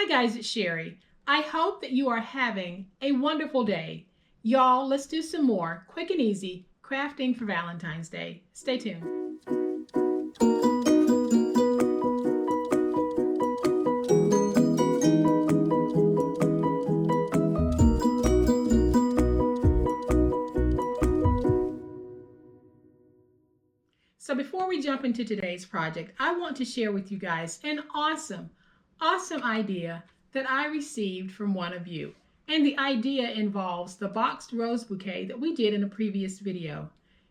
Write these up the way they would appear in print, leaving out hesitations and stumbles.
Hi guys, it's Sherry. I hope that you are having a wonderful day. Y'all, let's do some more quick and easy crafting for Valentine's Day. Stay tuned. So before we jump into today's project, I want to share with you guys an awesome idea that I received from one of you. And the idea involves the boxed rose bouquet that we did in a previous video.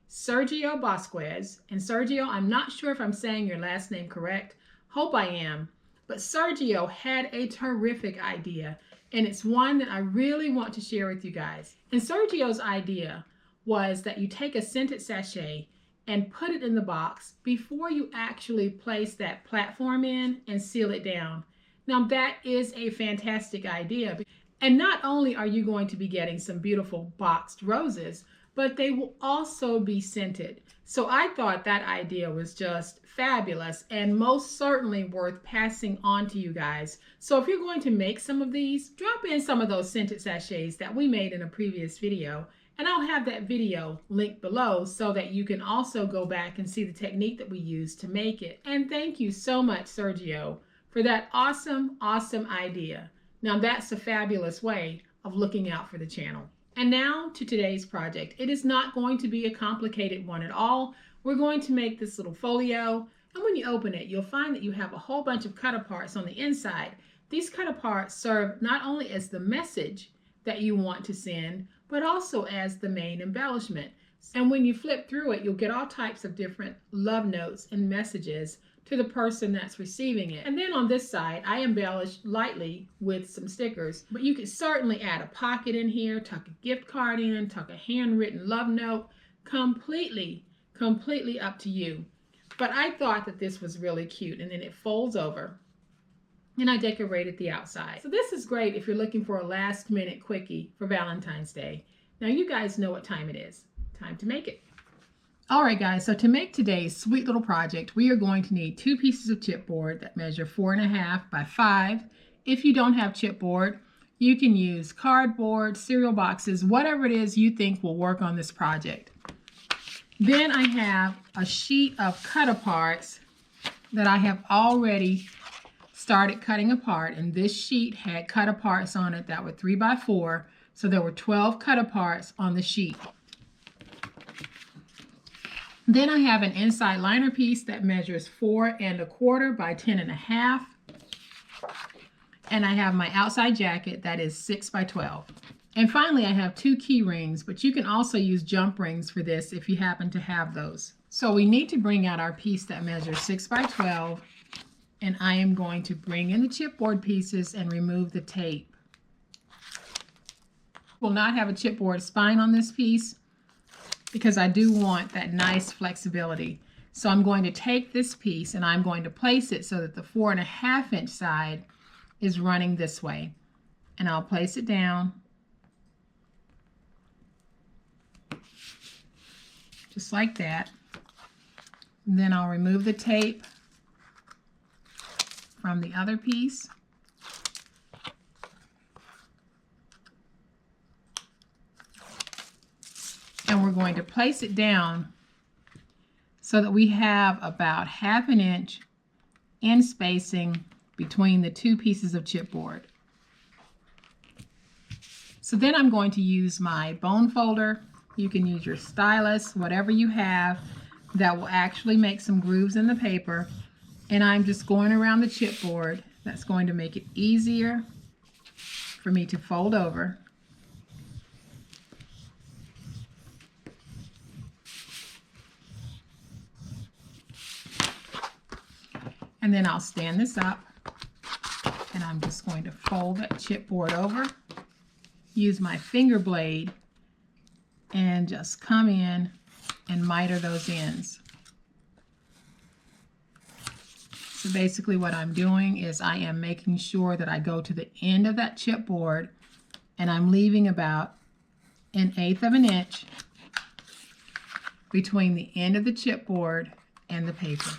Sergio Bosquez, and Sergio, I'm not sure if I'm saying your last name correct. Hope I am. But Sergio had a terrific idea, and it's one that I really want to share with you guys. And Sergio's idea was that you take a scented sachet and put it in the box before you actually place that platform in and seal it down. Now that is a fantastic idea. And not only are you going to be getting some beautiful boxed roses, but they will also be scented. So I thought that idea was just fabulous and most certainly worth passing on to you guys. So if you're going to make some of these, drop in some of those scented sachets that we made in a previous video. And I'll have that video linked below so that you can also go back and see the technique that we used to make it. And thank you so much, Sergio, for that awesome idea. Now that's a fabulous way of looking out for the channel. And now to today's project. It is not going to be a complicated one at all. We're going to make this little folio, and when you open it, you'll find that you have a whole bunch of cut-aparts on the inside. These cut-aparts serve not only as the message that you want to send, but also as the main embellishment. And when you flip through it, you'll get all types of different love notes and messages to the person that's receiving it. And then on this side, I embellished lightly with some stickers, but you could certainly add a pocket in here, tuck a gift card in, tuck a handwritten love note, completely up to you. But I thought that this was really cute, and then it folds over. And I decorated the outside. So this is great if you're looking for a last minute quickie for Valentine's Day. Now you guys know what time it is. Time to make it. All right guys, so to make today's sweet little project, we are going to need 2 pieces of chipboard that measure 4.5 by 5. If you don't have chipboard, you can use cardboard, cereal boxes, whatever it is you think will work on this project. Then I have a sheet of cut-aparts that I have already started cutting apart, and this sheet had cut-aparts on it that were 3 by 4, so there were 12 cut-aparts on the sheet. Then I have an inside liner piece that measures 4.25 by 10.5, and I have my outside jacket that is 6 by 12. And finally, I have 2 key rings, but you can also use jump rings for this if you happen to have those. So we need to bring out our piece that measures 6 by 12, and I am going to bring in the chipboard pieces and remove the tape. Will not have a chipboard spine on this piece because I do want that nice flexibility. So I'm going to take this piece and I'm going to place it so that the 4.5 inch side is running this way. And I'll place it down just like that. And then I'll remove the tape from the other piece. And we're going to place it down so that we have about 1/2 inch in spacing between the 2 pieces of chipboard. So then I'm going to use my bone folder. You can use your stylus, whatever you have that will actually make some grooves in the paper. And I'm just going around the chipboard. That's going to make it easier for me to fold over. And then I'll stand this up, and I'm just going to fold that chipboard over, use my finger blade, and just come in and miter those ends. So basically what I'm doing is I am making sure that I go to the end of that chipboard, and I'm leaving about 1/8 of an inch between the end of the chipboard and the paper.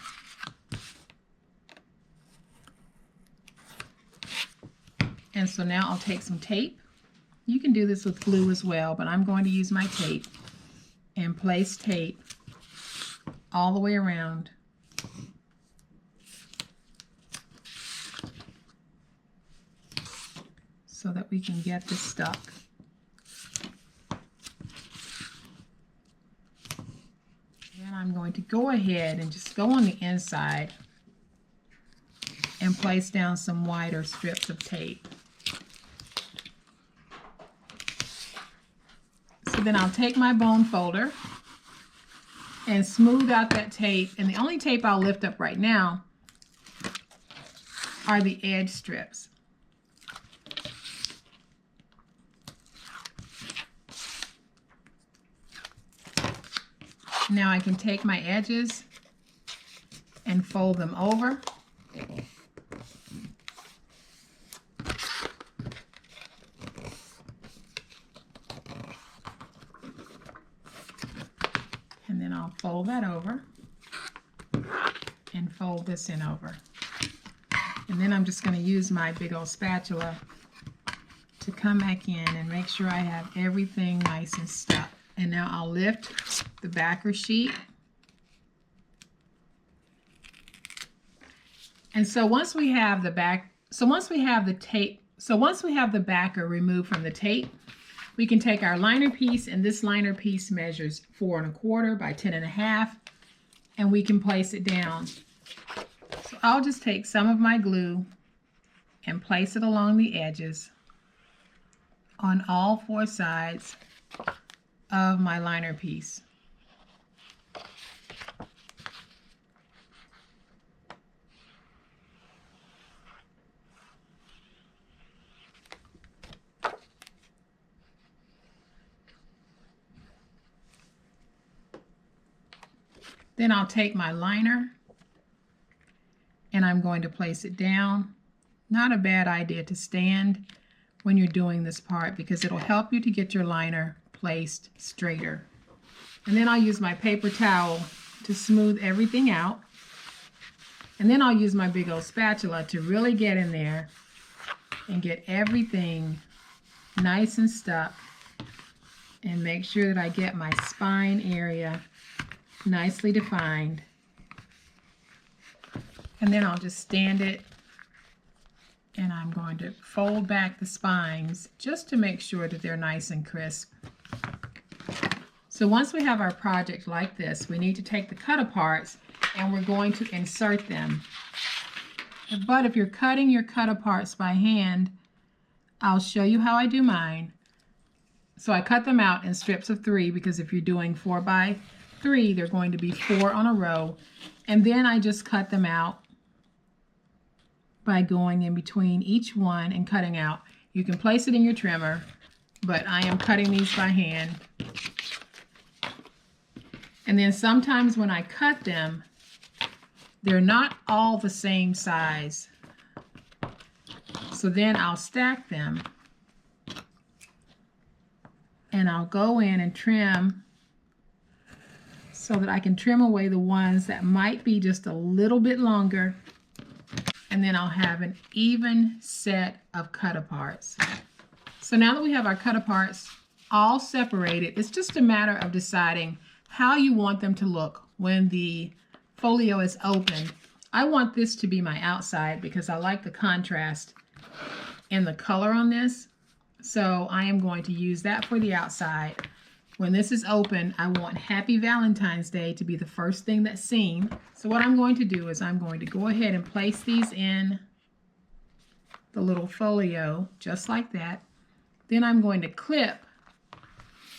And so now I'll take some tape. You can do this with glue as well, but I'm going to use my tape and place tape all the way around. So that we can get this stuck. And I'm going to go ahead and just go on the inside and place down some wider strips of tape. So then I'll take my bone folder and smooth out that tape. And the only tape I'll lift up right now are the edge strips. Now I can take my edges and fold them over. And then I'll fold that over and fold this in over. And then I'm just going to use my big old spatula to come back in and make sure I have everything nice and stuck. And now I'll lift the backer sheet. And so once we have the backer removed from the tape, we can take our liner piece, and this liner piece measures 4 1/4 by 10 1/2, and we can place it down. So I'll just take some of my glue and place it along the edges on all 4 sides of my liner piece. Then I'll take my liner and I'm going to place it down. Not a bad idea to stand when you're doing this part because it'll help you to get your liner placed straighter. And then I'll use my paper towel to smooth everything out. And then I'll use my big old spatula to really get in there and get everything nice and stuck and make sure that I get my spine area nicely defined. And then I'll just stand it and I'm going to fold back the spines just to make sure that they're nice and crisp. So once we have our project like this, we need to take the cut aparts and we're going to insert them. But if you're cutting your cut aparts by hand, I'll show you how I do mine. So I cut them out in strips of 3 because if you're doing 4 by 3, they're going to be 4 on a row. And then I just cut them out by going in between each one and cutting out. You can place it in your trimmer, but I am cutting these by hand. And then sometimes when I cut them, they're not all the same size. So then I'll stack them and I'll go in and trim so that I can trim away the ones that might be just a little bit longer. And then I'll have an even set of cut aparts. So now that we have our cut aparts all separated, it's just a matter of deciding how you want them to look when the folio is opened. I want this to be my outside because I like the contrast and the color on this. So I am going to use that for the outside. When this is open, I want Happy Valentine's Day to be the first thing that's seen. So what I'm going to do is I'm going to go ahead and place these in the little folio, just like that. Then I'm going to clip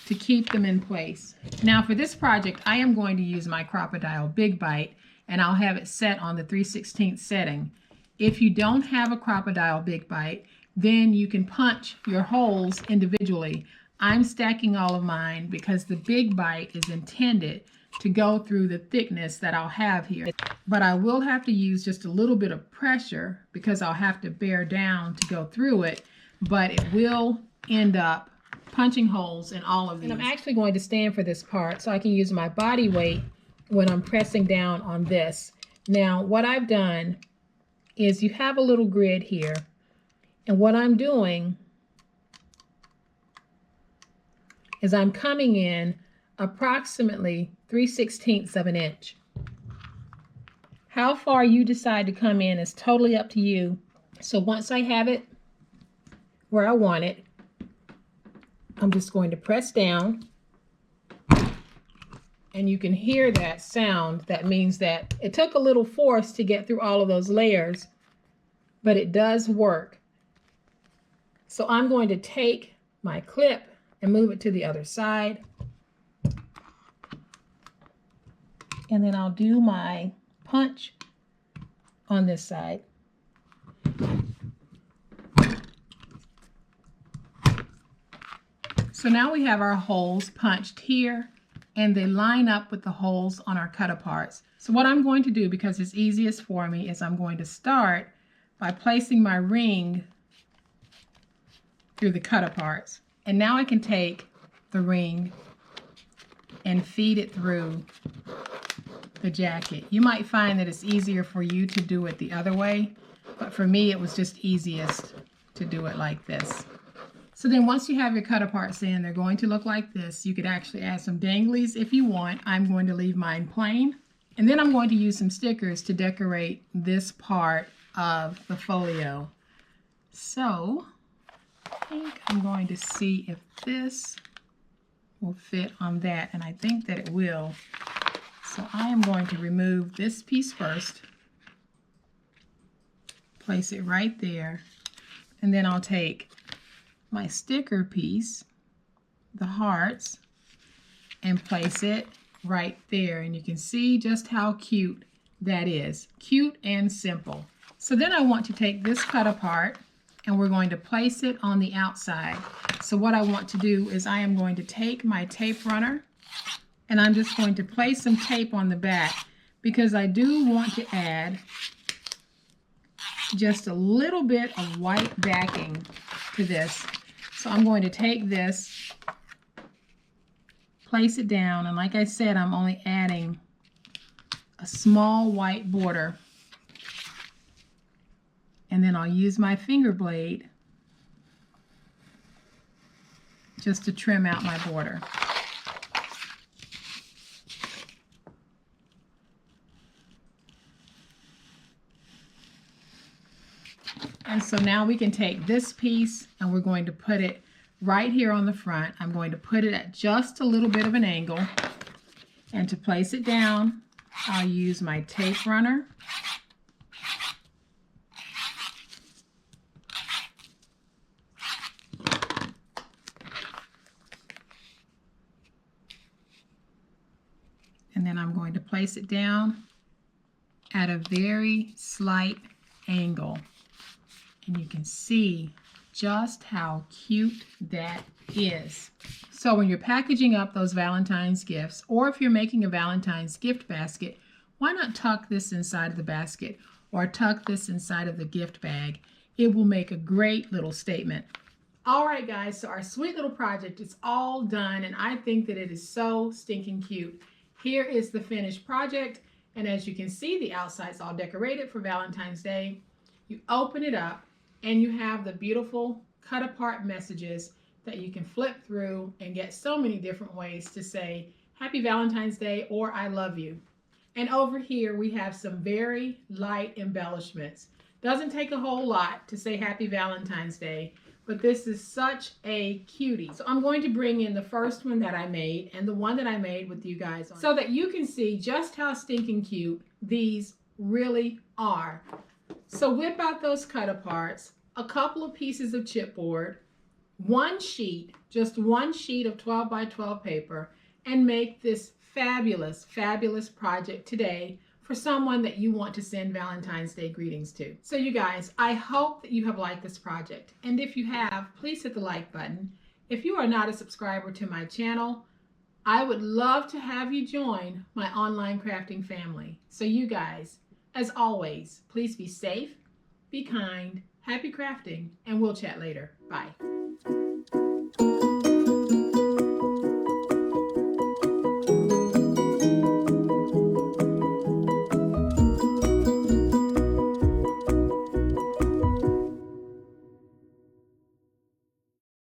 to keep them in place. Now for this project, I am going to use my Crocodile Big Bite, and I'll have it set on the 3/16 setting. If you don't have a Crocodile Big Bite, then you can punch your holes individually. I'm stacking all of mine because the Big Bite is intended to go through the thickness that I'll have here. But I will have to use just a little bit of pressure because I'll have to bear down to go through it, but it will end up punching holes in all of these. And I'm actually going to stand for this part so I can use my body weight when I'm pressing down on this. Now what I've done is you have a little grid here, And what I'm doing is I'm coming in approximately 3/16 of an inch. How far you decide to come in is totally up to you. So once I have it where I want it, I'm just going to press down, and you can hear that sound. That means that it took a little force to get through all of those layers, but it does work. So I'm going to take my clip and move it to the other side. And then I'll do my punch on this side. So now we have our holes punched here, and they line up with the holes on our cut-aparts. So what I'm going to do, because it's easiest for me, is I'm going to start by placing my ring through the cut-aparts. And now I can take the ring and feed it through the jacket. You might find that it's easier for you to do it the other way, but for me it was just easiest to do it like this. So then once you have your cut-aparts in, they're going to look like this. You could actually add some danglies if you want. I'm going to leave mine plain. And then I'm going to use some stickers to decorate this part of the folio. So I think I'm going to see if this will fit on that, and I think that it will. So I am going to remove this piece first, place it right there, and then I'll take my sticker piece, the hearts, and place it right there. And you can see just how cute that is. Cute and simple. So then I want to take this cut apart, and we're going to place it on the outside. So what I want to do is I am going to take my tape runner, and I'm just going to place some tape on the back, because I do want to add just a little bit of white backing to this. So I'm going to take this, place it down, and like I said, I'm only adding a small white border. And then I'll use my finger blade just to trim out my border. And so now we can take this piece and we're going to put it right here on the front. I'm going to put it at just a little bit of an angle. And to place it down, I'll use my tape runner. And then I'm going to place it down at a very slight angle. And you can see just how cute that is. So when you're packaging up those Valentine's gifts, or if you're making a Valentine's gift basket, why not tuck this inside of the basket or tuck this inside of the gift bag? It will make a great little statement. All right, guys, so our sweet little project is all done, and I think that it is so stinking cute. Here is the finished project, and as you can see, the outside's all decorated for Valentine's Day. You open it up, and you have the beautiful cut apart messages that you can flip through and get so many different ways to say Happy Valentine's Day or I love you. And over here we have some very light embellishments. Doesn't take a whole lot to say Happy Valentine's Day, but this is such a cutie. So I'm going to bring in the first one that I made and the one that I made with you guys on, so that you can see just how stinking cute these really are. So whip out those cut aparts, a couple of pieces of chipboard, one sheet, just one sheet of 12 by 12 paper, and make this fabulous, fabulous project today for someone that you want to send Valentine's Day greetings to. So you guys, I hope that you have liked this project. And if you have, please hit the like button. If you are not a subscriber to my channel, I would love to have you join my online crafting family. So you guys, as always, please be safe, be kind, happy crafting, and we'll chat later. Bye.